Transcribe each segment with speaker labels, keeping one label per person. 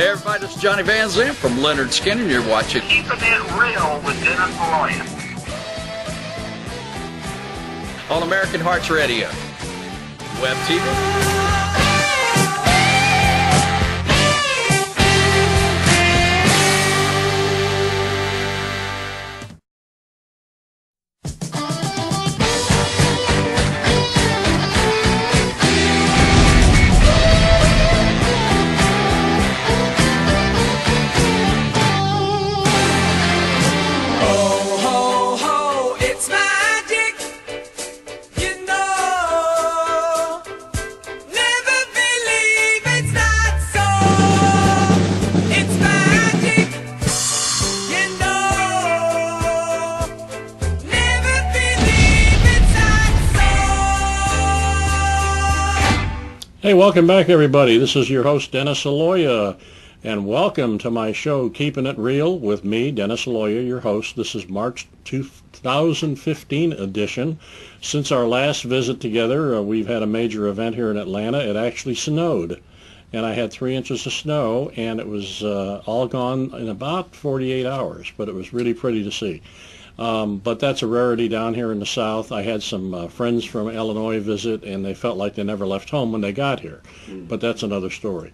Speaker 1: Hey everybody, this is Johnny Van Zandt from Leonard Skinner, and you're watching
Speaker 2: Keeping It Real with Dennis Aloia
Speaker 1: on American Hearts Radio, WEBTV.
Speaker 3: Hey, welcome back, everybody. This is your host, Dennis Aloia, and welcome to my show, Keeping It Real, with me, Dennis Aloia, your host. This is March 2015 edition. Since our last visit together, we've had a major event here in Atlanta. It actually snowed, and I had 3 inches of snow, and it was all gone in about 48 hours, but it was really pretty to see. But that's a rarity down here in the South. I had some friends from Illinois visit, and they felt like they never left home when they got here. But that's another story.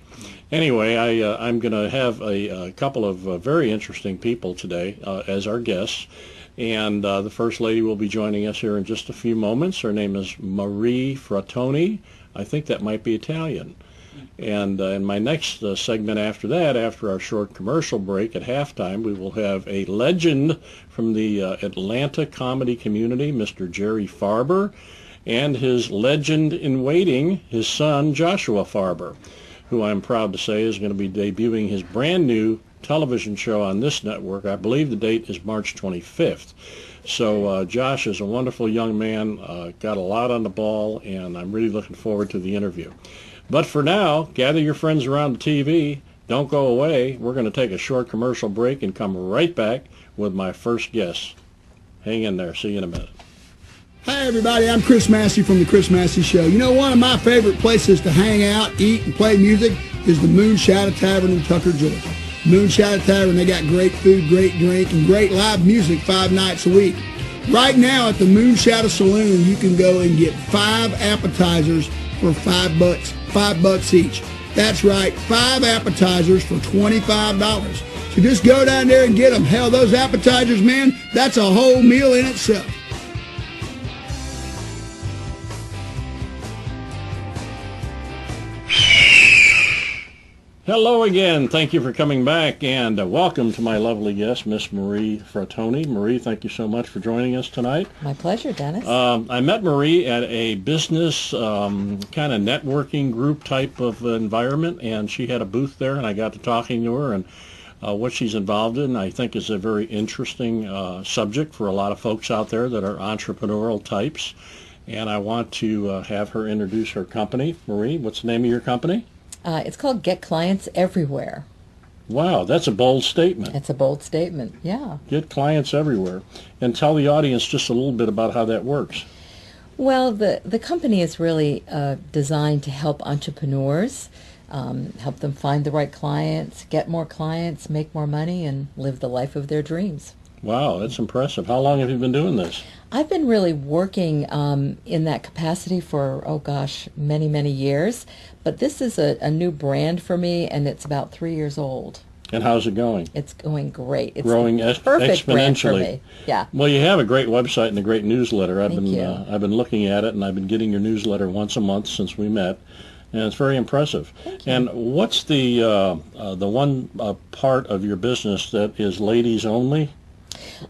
Speaker 3: Anyway, I'm going to have a couple of very interesting people today as our guests. And the First Lady will be joining us here in just a few moments. Her name is Marie Fratoni. I think that might be Italian. And in my next segment after that, after our short commercial break at halftime, we will have a legend from the Atlanta comedy community, Mr. Jerry Farber, and his legend in waiting, his son, Joshua Farber, who I'm proud to say is going to be debuting his brand new television show on this network. I believe the date is March 25th. So Josh is a wonderful young man, got a lot on the ball, and I'm really looking forward to the interview. But for now, gather your friends around the TV. Don't go away. We're going to take a short commercial break and come right back with my first guest. Hang in there. See you in a minute.
Speaker 4: Hi, everybody. I'm Chris Massey from The Chris Massey Show. You know, one of my favorite places to hang out, eat, and play music is the Moonshadow Tavern in Tucker, Georgia. Moonshadow Tavern, they got great food, great drink, and great live music 5 nights a week. Right now at the Moonshadow Saloon, you can go and get 5 appetizers for $5. $5 each. That's right, 5 appetizers for $25. So just go down there and get them. Hell, those appetizers, man, that's a whole meal in itself.
Speaker 3: Hello again. Thank you for coming back, and welcome to my lovely guest, Miss Marie Fratoni. Marie, thank you so much for joining us tonight.
Speaker 5: My pleasure, Dennis. I
Speaker 3: met Marie at a business kind of networking group type of environment, and she had a booth there, and I got to talking to her, and what she's involved in, I think, is a very interesting subject for a lot of folks out there that are entrepreneurial types, and I want to have her introduce her company. Marie, what's the name of your company?
Speaker 5: It's called Get Clients Everywhere.
Speaker 3: Wow, that's a bold statement.
Speaker 5: It's a bold statement, yeah.
Speaker 3: Get clients everywhere. And tell the audience just a little bit about how that works.
Speaker 5: Well, the company is really designed to help entrepreneurs, help them find the right clients, get more clients, make more money, and live the life of their dreams.
Speaker 3: Wow, that's impressive. How long have you been doing this?
Speaker 5: I've been really working in that capacity for, many, many years. But this is a new brand for me, and it's about 3 years old.
Speaker 3: And how's it going?
Speaker 5: It's going great. It's
Speaker 3: growing
Speaker 5: perfect brand for
Speaker 3: exponentially.
Speaker 5: me. Yeah.
Speaker 3: Well, you have a great website and a great newsletter. I've
Speaker 5: Thank you.
Speaker 3: I've been looking at it, and I've been getting your newsletter once a month since we met, and it's very impressive.
Speaker 5: Thank you.
Speaker 3: And what's the one part of your business that is ladies only?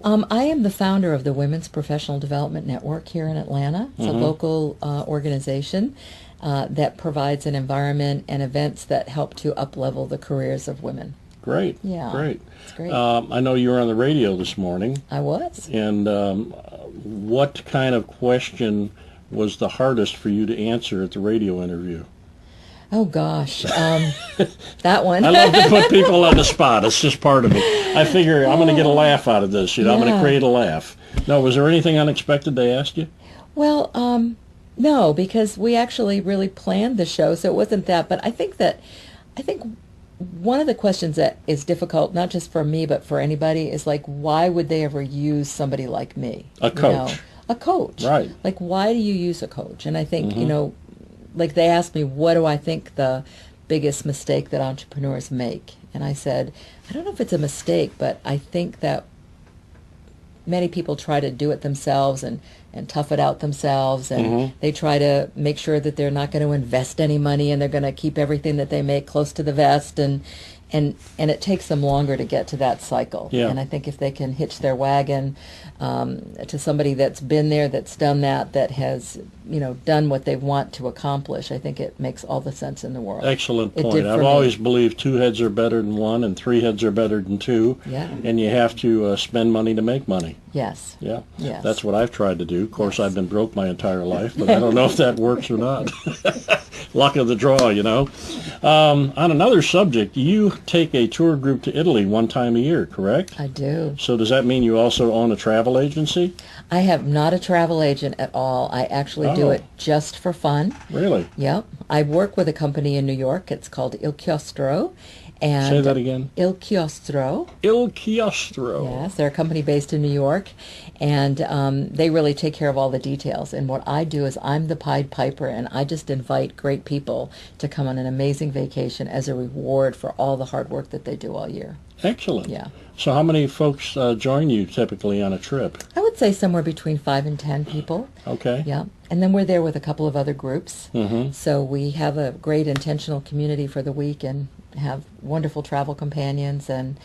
Speaker 5: I am the founder of the Women's Professional Development Network here in Atlanta. It's a local organization that provides an environment and events that help to up-level the careers of women.
Speaker 3: Great.
Speaker 5: Yeah.
Speaker 3: Great.
Speaker 5: It's great.
Speaker 3: I know you were on the radio this morning.
Speaker 5: I was.
Speaker 3: And what kind of question was the hardest for you to answer at the radio interview?
Speaker 5: Oh, gosh. That one.
Speaker 3: I love to put people on the spot. It's just part of me. I figure I'm going to get a laugh out of this. I'm going to create a laugh. No, was there anything unexpected they asked you?
Speaker 5: Well, no, because we actually really planned the show, so it wasn't that. But I think one of the questions that is difficult, not just for me, but for anybody, is like, why would they ever use somebody like me?
Speaker 3: A coach.
Speaker 5: A coach.
Speaker 3: Right.
Speaker 5: Like, why do you use a coach? And I think,
Speaker 3: Mm-hmm.
Speaker 5: Like they asked me, what do I think the biggest mistake that entrepreneurs make? And I said, I don't know if it's a mistake, but I think that many people try to do it themselves and tough it out themselves, and they try to make sure that they're not going to invest any money and they're going to keep everything that they make close to the vest, and it takes them longer to get to that cycle.
Speaker 3: Yeah.
Speaker 5: And I think if they can hitch their wagon to somebody that's been there, that's done that has done what they want to accomplish, I think it makes all the sense in the world.
Speaker 3: Excellent
Speaker 5: It
Speaker 3: point.
Speaker 5: did for
Speaker 3: I've
Speaker 5: me.
Speaker 3: always believed 2 heads are better than 1 and 3 heads are better than 2.
Speaker 5: Yeah.
Speaker 3: And you have to spend money to make money.
Speaker 5: Yes.
Speaker 3: Yeah.
Speaker 5: Yes.
Speaker 3: That's what I've tried to do. Of course,
Speaker 5: Yes.
Speaker 3: I've been broke my entire life, but I don't know if that works or not. Luck of the draw, On another subject, you take a tour group to Italy one time a year, correct?
Speaker 5: I do.
Speaker 3: So does that mean you also own a travel agency?
Speaker 5: I have not a travel agent at all. I actually do
Speaker 3: Oh.
Speaker 5: it just for fun.
Speaker 3: Really?
Speaker 5: Yep. I work with a company in New York. It's called Il Chiostro. And
Speaker 3: Say that again.
Speaker 5: Il Chiostro.
Speaker 3: Il Chiostro.
Speaker 5: Yes, they're a company based in New York, and they really take care of all the details. And what I do is I'm the Pied Piper, and I just invite great people to come on an amazing vacation as a reward for all the hard work that they do all year.
Speaker 3: Excellent.
Speaker 5: Yeah.
Speaker 3: So how many folks join you typically on a trip?
Speaker 5: I would say somewhere between 5 and 10 people.
Speaker 3: Okay.
Speaker 5: Yeah. And then we're there with a couple of other groups.
Speaker 3: Mm-hmm.
Speaker 5: So we have a great intentional community for the week and have wonderful travel companions. And,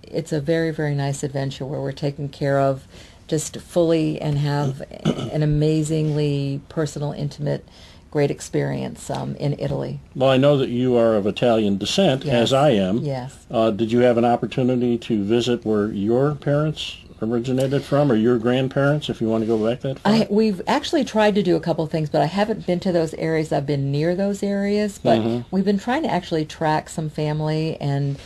Speaker 5: it's a very, very nice adventure where we're taken care of just fully and have an amazingly personal, intimate, great experience in Italy.
Speaker 3: Well, I know that you are of Italian descent,
Speaker 5: Yes.
Speaker 3: as I am.
Speaker 5: Yes.
Speaker 3: Did you have an opportunity to visit where your parents originated from, or your grandparents, if you want to go back that far?
Speaker 5: We've actually tried to do a couple of things, but I haven't been to those areas. I've been near those areas, but we've been trying to actually track some family, and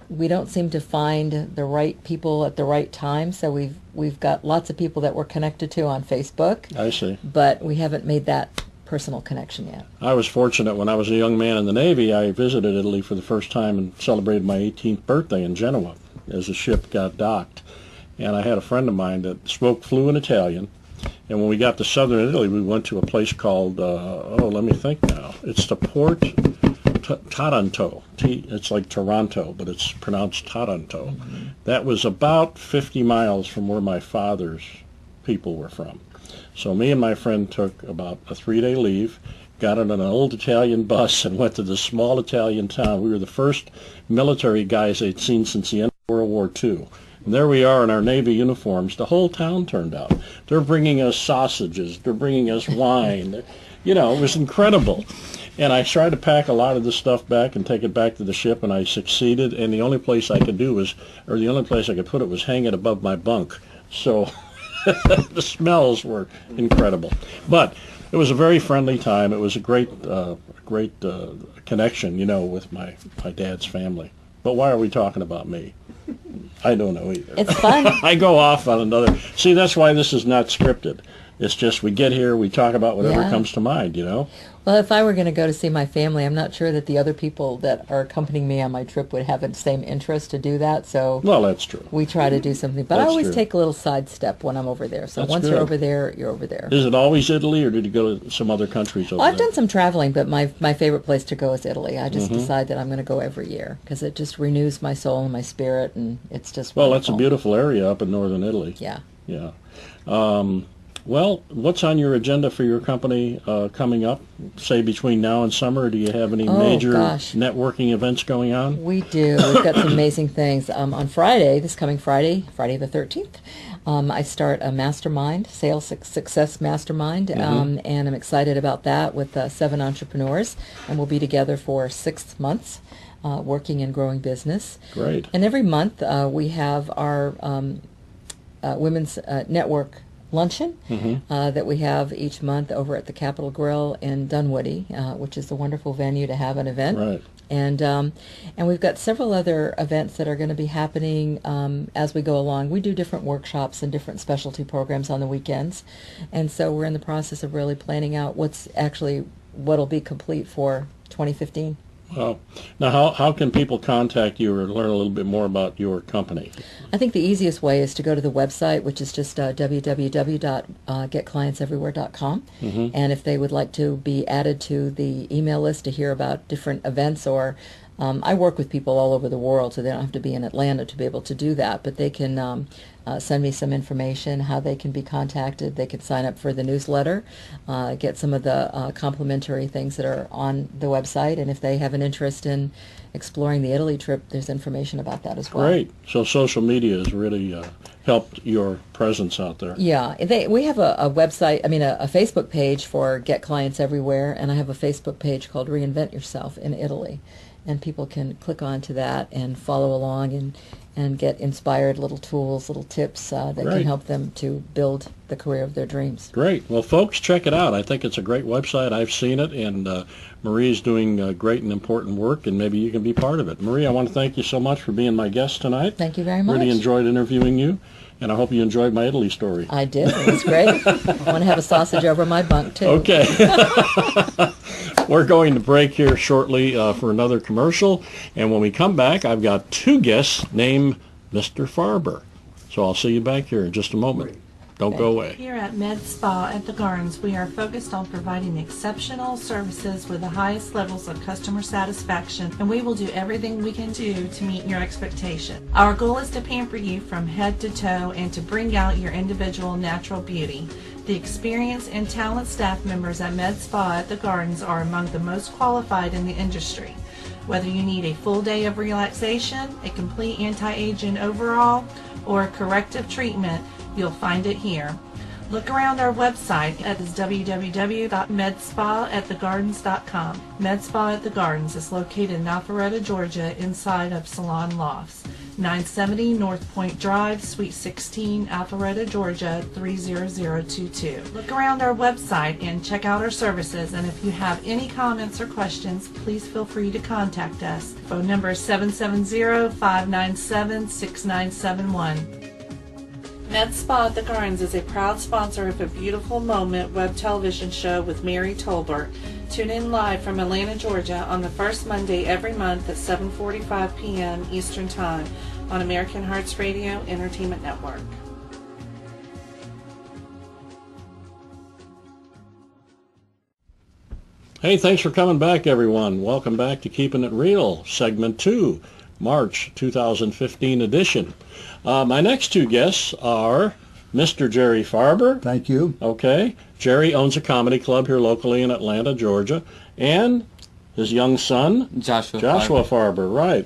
Speaker 5: we don't seem to find the right people at the right time. So we've got lots of people that we're connected to on Facebook,
Speaker 3: I see.
Speaker 5: but we haven't made that personal connection yet.
Speaker 3: I was fortunate when I was a young man in the Navy. I visited Italy for the first time and celebrated my 18th birthday in Genoa as the ship got docked. And I had a friend of mine that spoke fluent Italian. And when we got to southern Italy, we went to a place called, let me think now. It's the Port Taranto. It's like Toronto, but it's pronounced Taranto. That was about 50 miles from where my father's people were from. So me and my friend took about a 3-day leave, got on an old Italian bus, and went to this small Italian town. We were the first military guys they'd seen since the end of World War II. And there we are in our Navy uniforms. The whole town turned out. They're bringing us sausages. They're bringing us wine. It was incredible. And I tried to pack a lot of the stuff back and take it back to the ship, and I succeeded. And the only place I could the only place I could put it was hang it above my bunk. So the smells were incredible. But it was a very friendly time. It was a great connection, with my dad's family. But why are we talking about me? I don't know either.
Speaker 5: It's fun.
Speaker 3: I go off on another. See, that's why this is not scripted. It's just we get here, we talk about whatever
Speaker 5: Yeah.
Speaker 3: comes to mind,
Speaker 5: Well, if I were going to go to see my family, I'm not sure that the other people that are accompanying me on my trip would have the same interest to do that. So
Speaker 3: Well, that's true.
Speaker 5: we try to do something. But I
Speaker 3: That's
Speaker 5: always
Speaker 3: true.
Speaker 5: take a little sidestep when I'm over there. So
Speaker 3: That's
Speaker 5: once
Speaker 3: good.
Speaker 5: you're over there, you're over there.
Speaker 3: Is it always Italy, or did you go to some other countries over
Speaker 5: I've
Speaker 3: there?
Speaker 5: done some traveling, but my favorite place to go is Italy. I just decide that I'm going to go every year because it just renews my soul and my spirit, and it's just
Speaker 3: Well, that's a
Speaker 5: wonderful.
Speaker 3: beautiful area up in northern Italy.
Speaker 5: Yeah.
Speaker 3: Yeah. Well, what's on your agenda for your company coming up, say between now and summer? Do you have any
Speaker 5: Oh,
Speaker 3: major
Speaker 5: gosh.
Speaker 3: networking events going on?
Speaker 5: We do. We've got some amazing things. On Friday, this coming Friday the 13th, I start a mastermind, sales success mastermind, and I'm excited about that with 7 entrepreneurs, and we'll be together for 6 months working and growing business.
Speaker 3: Great.
Speaker 5: And every month we have our women's network luncheon that we have each month over at the Capitol Grill in Dunwoody, which is a wonderful venue to have an event.
Speaker 3: Right.
Speaker 5: And we've got several other events that are going to be happening as we go along. We do different workshops and different specialty programs on the weekends, and so we're in the process of really planning out what'll be complete for 2015.
Speaker 3: Wow. Now, how can people contact you or learn a little bit more about your company?
Speaker 5: I think the easiest way is to go to the website, which is just www.getclientseverywhere.com. And if they would like to be added to the email list to hear about different events, or I work with people all over the world, so they don't have to be in Atlanta to be able to do that, but they can send me some information, how they can be contacted. They can sign up for the newsletter, get some of the complimentary things that are on the website, and if they have an interest in exploring the Italy trip, there's information about that as well.
Speaker 3: Great. So social media has really helped your presence out there.
Speaker 5: Yeah, we have a website, a Facebook page for Get Clients Everywhere, and I have a Facebook page called Reinvent Yourself in Italy. And people can click onto that and follow along and get inspired little tools, little tips that can help them to build the career of their dreams.
Speaker 3: Great. Well, folks, check it out. I think it's a great website. I've seen it, and Marie's doing great and important work, and maybe you can be part of it. Marie, I want to thank you so much for being my guest tonight.
Speaker 5: Thank you very much.
Speaker 3: Really enjoyed interviewing you, and I hope you enjoyed my Italy story.
Speaker 5: I did. It was great. I want to have a sausage over my bunk, too.
Speaker 3: Okay. We're going to break here shortly for another commercial, and when we come back, I've got two guests named Mr. Farber. So I'll see you back here in just a moment. Don't go away.
Speaker 6: Here at Med Spa at the Gardens, we are focused on providing exceptional services with the highest levels of customer satisfaction, and we will do everything we can do to meet your expectation. Our goal is to pamper you from head to toe and to bring out your individual natural beauty. The experienced and talented staff members at Med Spa at the Gardens are among the most qualified in the industry. Whether you need a full day of relaxation, a complete anti-aging overall, or a corrective treatment, you'll find it here. Look around our website at www.medspaaatthegardens.com. Med Spa at the Gardens is located in Alpharetta, Georgia, inside of Salon Lofts. 970 North Point Drive, Suite 16, Alpharetta, Georgia, 30022. Look around our website and check out our services, and if you have any comments or questions, please feel free to contact us. Phone number is 770-597-6971. Med Spa at the Gardens is a proud sponsor of A Beautiful Moment web television show with Mary Tolbert. Tune in live from Atlanta, Georgia on the first Monday every month at 7:45 p.m. Eastern Time on American Hearts Radio Entertainment Network.
Speaker 3: Hey, thanks for coming back, everyone. Welcome back to Keeping It Real, Segment 2, March 2015 edition. My next two guests are Mr. Jerry Farber.
Speaker 4: Thank you.
Speaker 3: Okay. Jerry owns a comedy club here locally in Atlanta, Georgia, and his young son,
Speaker 7: Joshua
Speaker 3: Farber. Right.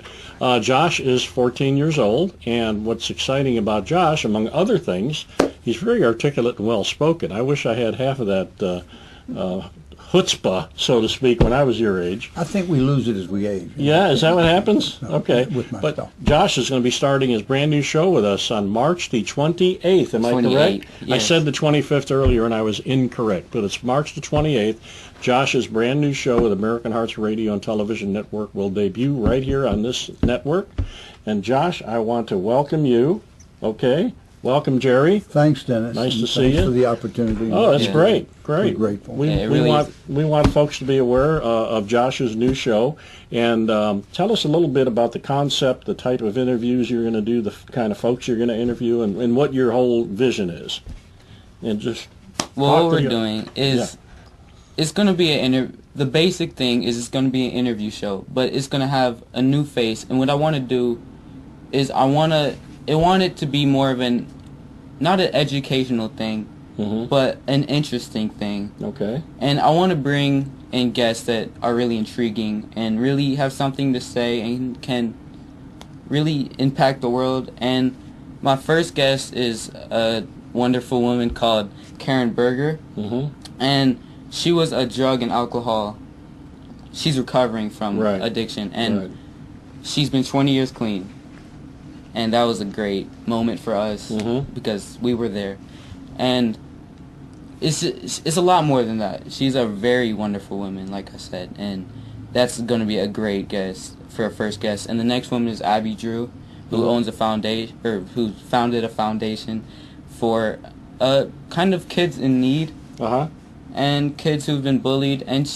Speaker 3: Josh is 14 years old, and what's exciting about Josh, among other things, he's very articulate and well-spoken. I wish I had half of that chutzpah, so to speak, when I was your age.
Speaker 8: I think we lose it as we age.
Speaker 3: Yeah, is that what happens?
Speaker 8: No,
Speaker 3: okay.
Speaker 8: with my
Speaker 3: but
Speaker 8: stuff.
Speaker 3: Josh is going to be starting his brand new show with us on March the 28th. Am I correct?
Speaker 7: Yes.
Speaker 3: I said the 25th earlier and I was incorrect, but it's March the 28th. Josh's brand new show with American Hearts Radio and Television Network will debut right here on this network. And Josh, I want to welcome you. Okay. Welcome, Jerry.
Speaker 8: Thanks, Dennis.
Speaker 3: Nice to
Speaker 8: and
Speaker 3: see
Speaker 8: thanks
Speaker 3: you.
Speaker 8: for the opportunity.
Speaker 3: Oh, that's
Speaker 7: Yeah.
Speaker 3: great.
Speaker 8: We're grateful.
Speaker 3: We want folks to be aware of Josh's new show, and tell us a little bit about the concept, the type of interviews you're going to do, the kind of folks you're going to interview, and what your whole vision is. And just
Speaker 7: well, what we're doing is it's going to be the basic thing is it's going to be an interview show, but it's going to have a new face. And what I want to do is I want it to be more of not an educational thing, but an interesting thing.
Speaker 3: Okay.
Speaker 7: And I want to bring in guests that are really intriguing and really have something to say and can really impact the world. And my first guest is a wonderful woman called Karen Berger. And she was a drug and alcohol. She's recovering from addiction, and she's been 20 years clean. And that was a great moment for us because we were there. And it's a lot more than that. She's a very wonderful woman, like I said, and that's going to be a great guest for a first guest. And the next woman is Abby Drew, who owns a foundation, or who founded a foundation for kind of kids in need and kids who've been bullied. And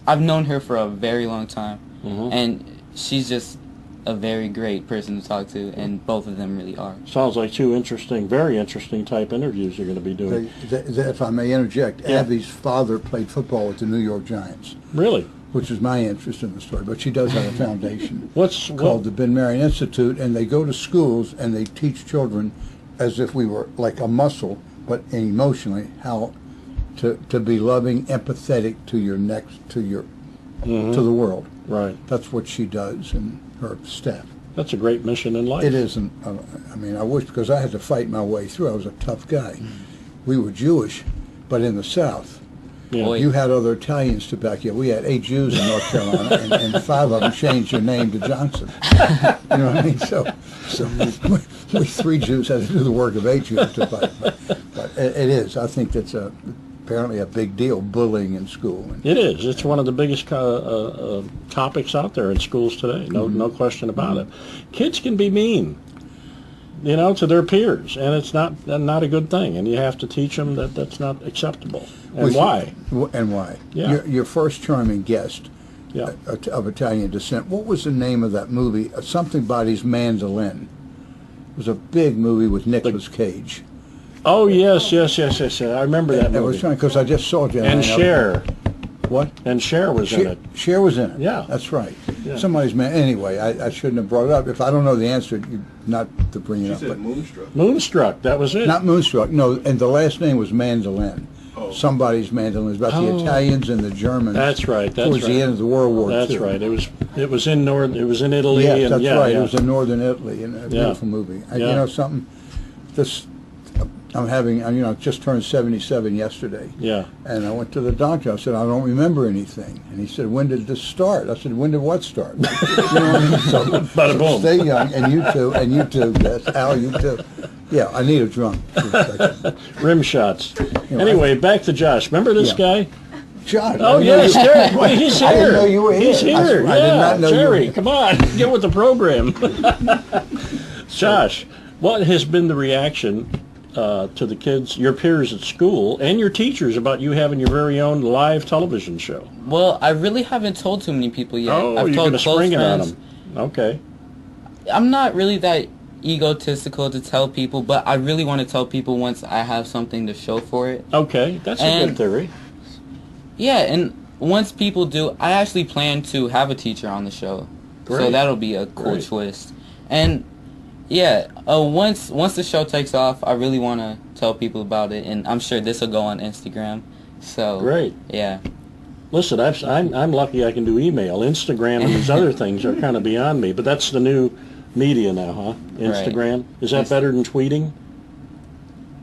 Speaker 7: I've known her for a very long time, and she's just a very great person to talk to, and both of them really are.
Speaker 3: Sounds like two interesting, very interesting type interviews you're going to be doing.
Speaker 8: If I may interject,
Speaker 3: Yeah.
Speaker 8: Abby's father played football with the New York Giants,
Speaker 3: Really?
Speaker 8: which is my interest in the story. But she does have a foundation
Speaker 3: What's
Speaker 8: called the Ben Marion Institute, and they go to schools and they teach children as if we were like a muscle, but emotionally, how to be loving, empathetic to your next, to the world.
Speaker 3: Right.
Speaker 8: That's what she does and her staff.
Speaker 3: That's a great mission in life.
Speaker 8: It isn't. I mean, I wish, because I had to fight my way through. I was a tough guy. We were Jewish, but in the South,
Speaker 3: Yeah.
Speaker 7: Boy.
Speaker 8: you had other Italians to back you. We had 8 Jews in North Carolina, and 5 of them changed their name to Johnson. You know what I mean? So we 3 Jews had to do the work of 8 Jews to fight. But it is. I think that's apparently a big deal, bullying in school.
Speaker 3: It is. It's one of the biggest topics out there in schools today. No question about it. Kids can be mean, to their peers, and it's not a good thing. And you have to teach them that that's not acceptable. And why?
Speaker 8: And why?
Speaker 3: Yeah.
Speaker 8: Your first charming guest
Speaker 3: Yeah.
Speaker 8: of Italian descent. What was the name of that movie? Something about his mandolin. It was a big movie with Nicolas Cage.
Speaker 3: Oh yes. I remember that
Speaker 8: I was
Speaker 3: movie.
Speaker 8: trying, because I just saw it.
Speaker 3: And Cher.
Speaker 8: What?
Speaker 3: And Cher was in it.
Speaker 8: Cher was in it.
Speaker 3: Yeah.
Speaker 8: That's right.
Speaker 3: Yeah.
Speaker 8: Somebody's man. Anyway, I shouldn't have brought it up. If I don't know the answer, not to bring it up. But
Speaker 3: Moonstruck. That was it.
Speaker 8: not Moonstruck. No, and the last name was Mandolin. Somebody's mandolin. It's about the Italians and the Germans.
Speaker 3: That's right. That's
Speaker 8: towards
Speaker 3: right.
Speaker 8: the end of the World War II.
Speaker 3: That's right. It was in Italy.
Speaker 8: Yes,
Speaker 3: and
Speaker 8: that's
Speaker 3: yeah,
Speaker 8: right.
Speaker 3: yeah.
Speaker 8: It was in northern Italy, and a beautiful movie. You
Speaker 3: Yeah.
Speaker 8: know something? I just turned 77 yesterday.
Speaker 3: Yeah.
Speaker 8: And I went to the doctor. I said, I don't remember anything. And he said, when did this start? I said, when did what start? You know what I mean? So,
Speaker 3: Bada boom.
Speaker 8: stay young, and you too. Yes, Al, you too. Yeah, I need a drum.
Speaker 3: Rim shots.
Speaker 8: know,
Speaker 3: Anyway, back to Josh. Remember this guy?
Speaker 8: John.
Speaker 3: Oh, yes, Jerry. Wait, he's here.
Speaker 8: I didn't know you were here.
Speaker 3: He's here.
Speaker 8: I did
Speaker 3: Yeah,
Speaker 8: not know you were
Speaker 3: Jerry,
Speaker 8: here.
Speaker 3: come on. Get with the program. Josh, what has been the reaction to the kids, your peers at school, and your teachers about you having your very own live television show?
Speaker 7: Well, I really haven't told too many people yet.
Speaker 3: Oh,
Speaker 7: I've
Speaker 3: you're
Speaker 7: told
Speaker 3: going to
Speaker 7: close
Speaker 3: spring it on
Speaker 7: friends.
Speaker 3: them. Okay.
Speaker 7: I'm not really that egotistical to tell people, but I really want to tell people once I have something to show for it.
Speaker 3: Okay, that's a good
Speaker 7: And-
Speaker 3: theory.
Speaker 7: Yeah, and once people do, I actually plan to have a teacher on the show.
Speaker 3: Great.
Speaker 7: So that'll be a cool
Speaker 3: Great.
Speaker 7: twist. And yeah, once the show takes off, I really want to tell people about it, and I'm sure this will go on Instagram. So
Speaker 3: Great.
Speaker 7: Yeah.
Speaker 3: Listen, I'm lucky I can do email. Instagram and these other things are kind of beyond me, but that's the new media now, huh? Instagram. Is that better than tweeting?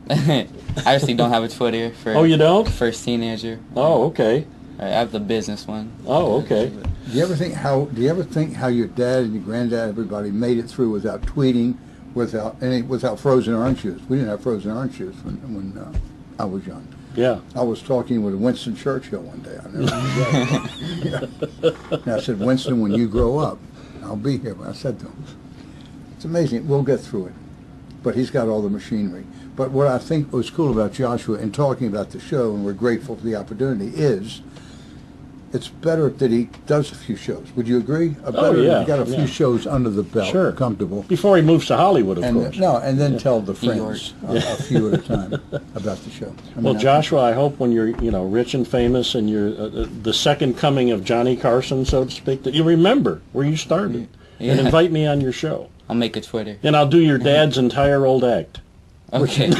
Speaker 7: I actually don't have a Twitter for
Speaker 3: Oh, you don't?
Speaker 7: first teenager.
Speaker 3: Oh, okay.
Speaker 7: I have the business one.
Speaker 3: Oh, okay.
Speaker 8: Do you ever think how your dad and your granddad, everybody made it through without tweeting, without frozen orange juice? We didn't have frozen orange juice when I was young.
Speaker 3: Yeah.
Speaker 8: I was talking with Winston Churchill one day. I never forget. Yeah. And I said, Winston, when you grow up, I'll be here. I said to him, it's amazing. We'll get through it. But he's got all the machinery. But what I think was cool about Joshua in talking about the show, and we're grateful for the opportunity, is it's better that he does a few shows. Would you agree? Better
Speaker 3: yeah,
Speaker 8: if he got a few
Speaker 3: yeah.
Speaker 8: shows under the belt,
Speaker 3: Sure.
Speaker 8: comfortable.
Speaker 3: Before he moves to Hollywood, of course.
Speaker 8: And then tell the friends
Speaker 7: York.
Speaker 8: a few at a time about the show. I
Speaker 3: Well,
Speaker 8: mean,
Speaker 3: Joshua, I hope when you're, rich and famous and you're the second coming of Johnny Carson, so to speak, that you remember where you started and
Speaker 7: Yeah.
Speaker 3: invite me on your show.
Speaker 7: I'll make a Twitter.
Speaker 3: And I'll do your dad's entire old act.
Speaker 7: Okay.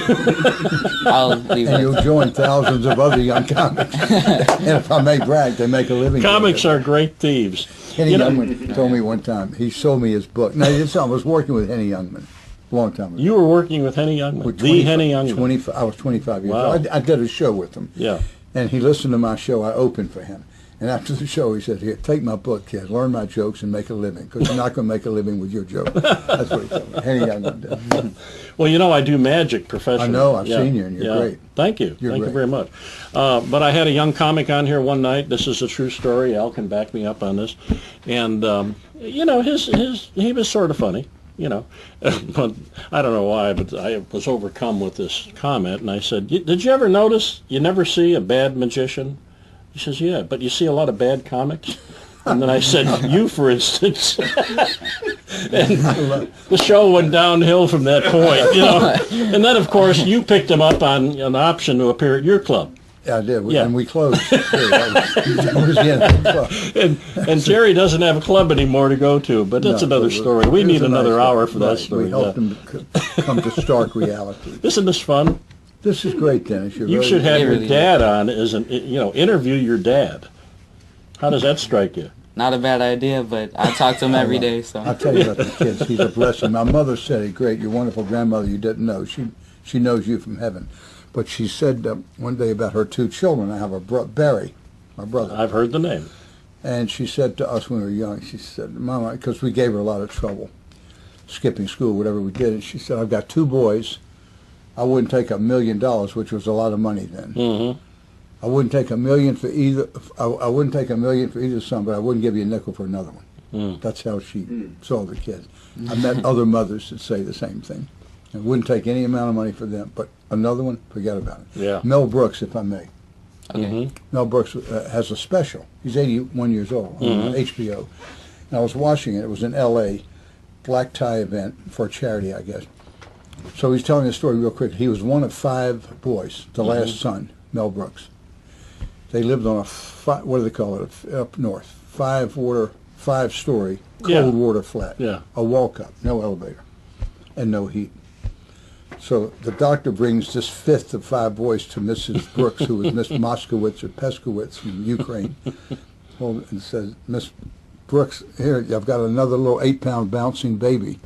Speaker 7: I'll leave
Speaker 8: and
Speaker 7: it.
Speaker 8: you'll join thousands of other young comics. And if I may brag, they make a living.
Speaker 3: Comics
Speaker 8: doing it.
Speaker 3: are great thieves.
Speaker 8: Henny
Speaker 3: You know-
Speaker 8: Youngman told me one time, he sold me his book. Now, I was working with Henny Youngman a long time ago.
Speaker 3: You were working with Henny Youngman,
Speaker 8: With
Speaker 3: the Henny Youngman.
Speaker 8: 25, I was 25 years
Speaker 3: Wow.
Speaker 8: old. I did a show with him.
Speaker 3: Yeah.
Speaker 8: And he listened to my show. I opened for him. And after the show, he said, here, take my book, kid. Learn my jokes and make a living. Because you're not going to make a living with your joke. That's what he told me. Henny Youngman did.
Speaker 3: Well, I do magic professionally.
Speaker 8: I know. I've
Speaker 3: Yeah.
Speaker 8: seen you, and you're
Speaker 3: Yeah.
Speaker 8: great.
Speaker 3: Thank you.
Speaker 8: You're
Speaker 3: Thank you
Speaker 8: great.
Speaker 3: very much. But I had a young comic on here one night. This is a true story. Al can back me up on this. And, he was sort of funny, But I don't know why, but I was overcome with this comment. And I said, did you ever notice you never see a bad magician? He says, yeah, but you see a lot of bad comics. And then I said, you, for instance. And the show went downhill from that point, you know. And then, of course, you picked him up on an option to appear at your club.
Speaker 8: Yeah, I did.
Speaker 3: Yeah.
Speaker 8: And we closed. That was the end of the club.
Speaker 3: And Jerry doesn't have a club anymore to go to, but that's another story. We need another hour for that story.
Speaker 8: We helped him come to stark reality.
Speaker 3: Isn't this fun?
Speaker 8: This is great, Dennis.
Speaker 3: You should have your dad on as an, interview your dad. How does that strike you?
Speaker 7: Not a bad idea, but I talk to him every day. So
Speaker 8: I'll tell you about the kids. He's a blessing. My mother said it great. Your wonderful grandmother you didn't know. She knows you from heaven. But she said one day about her 2 children. I have a Barry, my brother.
Speaker 3: I've heard the name.
Speaker 8: And she said to us when we were young, she said, Mama, because we gave her a lot of trouble, skipping school, whatever we did. And she said, I've got 2 boys. I wouldn't take $1 million, which was a lot of money then.
Speaker 3: Mm-hmm.
Speaker 8: I wouldn't take $1 million for either. I wouldn't take $1 million for either son, but I wouldn't give you a nickel for another one.
Speaker 3: Mm.
Speaker 8: That's how she saw the kids. I met other mothers that say the same thing. I wouldn't take any amount of money for them, but another one, forget about it.
Speaker 3: Yeah.
Speaker 8: Mel Brooks, if I may.
Speaker 7: okay.
Speaker 3: Mm-hmm.
Speaker 8: Mel Brooks has a special. He's 81 years old on HBO. And I was watching it. It was in L.A., black tie event for a charity, I guess. So he's telling the story real quick. He was one of 5 boys, the last son, Mel Brooks. They lived on what do they call it, up north, 5-story, cold water flat.
Speaker 3: Yeah.
Speaker 8: A walk-up, no elevator, and no heat. So the doctor brings this 5th of 5 boys to Mrs. Brooks, who was Miss Moskowitz or Peskowitz in Ukraine, and says, Miss Brooks, here, I've got another little 8-pound bouncing baby.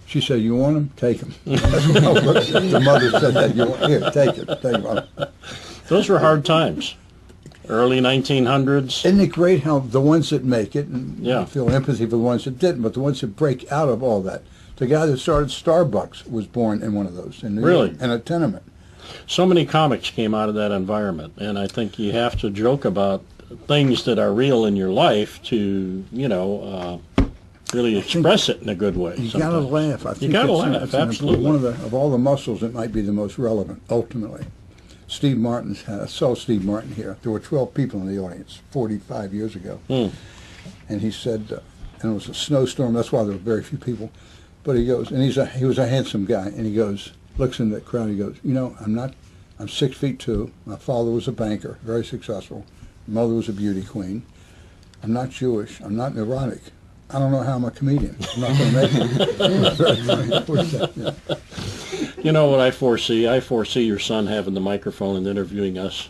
Speaker 8: She said, you want him? Take him. The mother said that. Here, take him.
Speaker 3: Those were hard times. Early 1900s.
Speaker 8: Isn't it great how the ones that make it, and
Speaker 3: Yeah.
Speaker 8: you feel empathy for the ones that didn't, but the ones that break out of all that. The guy that started Starbucks was born in one of those in New York, in a tenement.
Speaker 3: So many comics came out of that environment, and I think you have to joke about things that are real in your life to, really express it in a good way.
Speaker 8: You got to laugh. I think
Speaker 3: you got to
Speaker 8: it's
Speaker 3: laugh, absolutely.
Speaker 8: One of all the muscles, it might be the most relevant, ultimately. Steve Martin's. I saw Steve Martin here. There were 12 people in the audience 45 years ago. And he said, and it was a snowstorm, that's why there were very few people. But he goes, and he was a handsome guy, and he goes, looks in that crowd, he goes, I'm 6'2". My father was a banker, very successful. My mother was a beauty queen. I'm not Jewish. I'm not neurotic. I don't know how I'm a comedian. I'm not going to make it. Very funny. Yeah.
Speaker 3: You know what I foresee? I foresee your son having the microphone and interviewing us.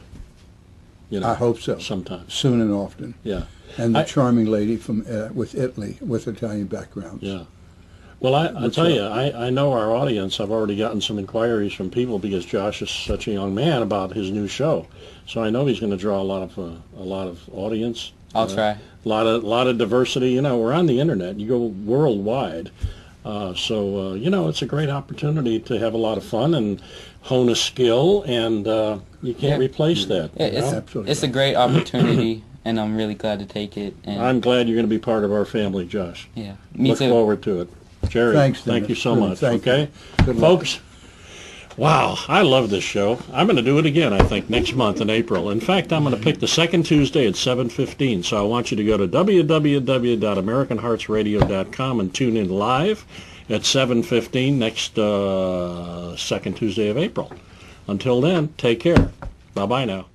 Speaker 8: I hope so.
Speaker 3: Sometimes.
Speaker 8: Soon and often.
Speaker 3: Yeah.
Speaker 8: And the charming lady from with Italy, with Italian backgrounds.
Speaker 3: Yeah. Well, I tell you, I know our audience. I've already gotten some inquiries from people because Josh is such a young man about his new show. So I know he's going to draw a lot of audience.
Speaker 7: I'll try.
Speaker 3: A lot of diversity. We're on the internet. You go worldwide. So it's a great opportunity to have a lot of fun and hone a skill, and you can't replace that.
Speaker 7: Yeah, it's a great opportunity, and I'm really glad to take it. And
Speaker 3: I'm glad you're going to be part of our family, Josh.
Speaker 7: Yeah, me
Speaker 3: Look
Speaker 7: too.
Speaker 3: forward to it. Jerry,
Speaker 8: thanks,
Speaker 3: thank you so much.
Speaker 8: Thank
Speaker 3: okay,
Speaker 8: you.
Speaker 3: Folks. Wow, I love this show. I'm going to do it again, I think, next month in April. In fact, I'm going to pick the second Tuesday at 7:15. So I want you to go to www.americanheartsradio.com and tune in live at 7:15 next second Tuesday of April. Until then, take care. Bye-bye now.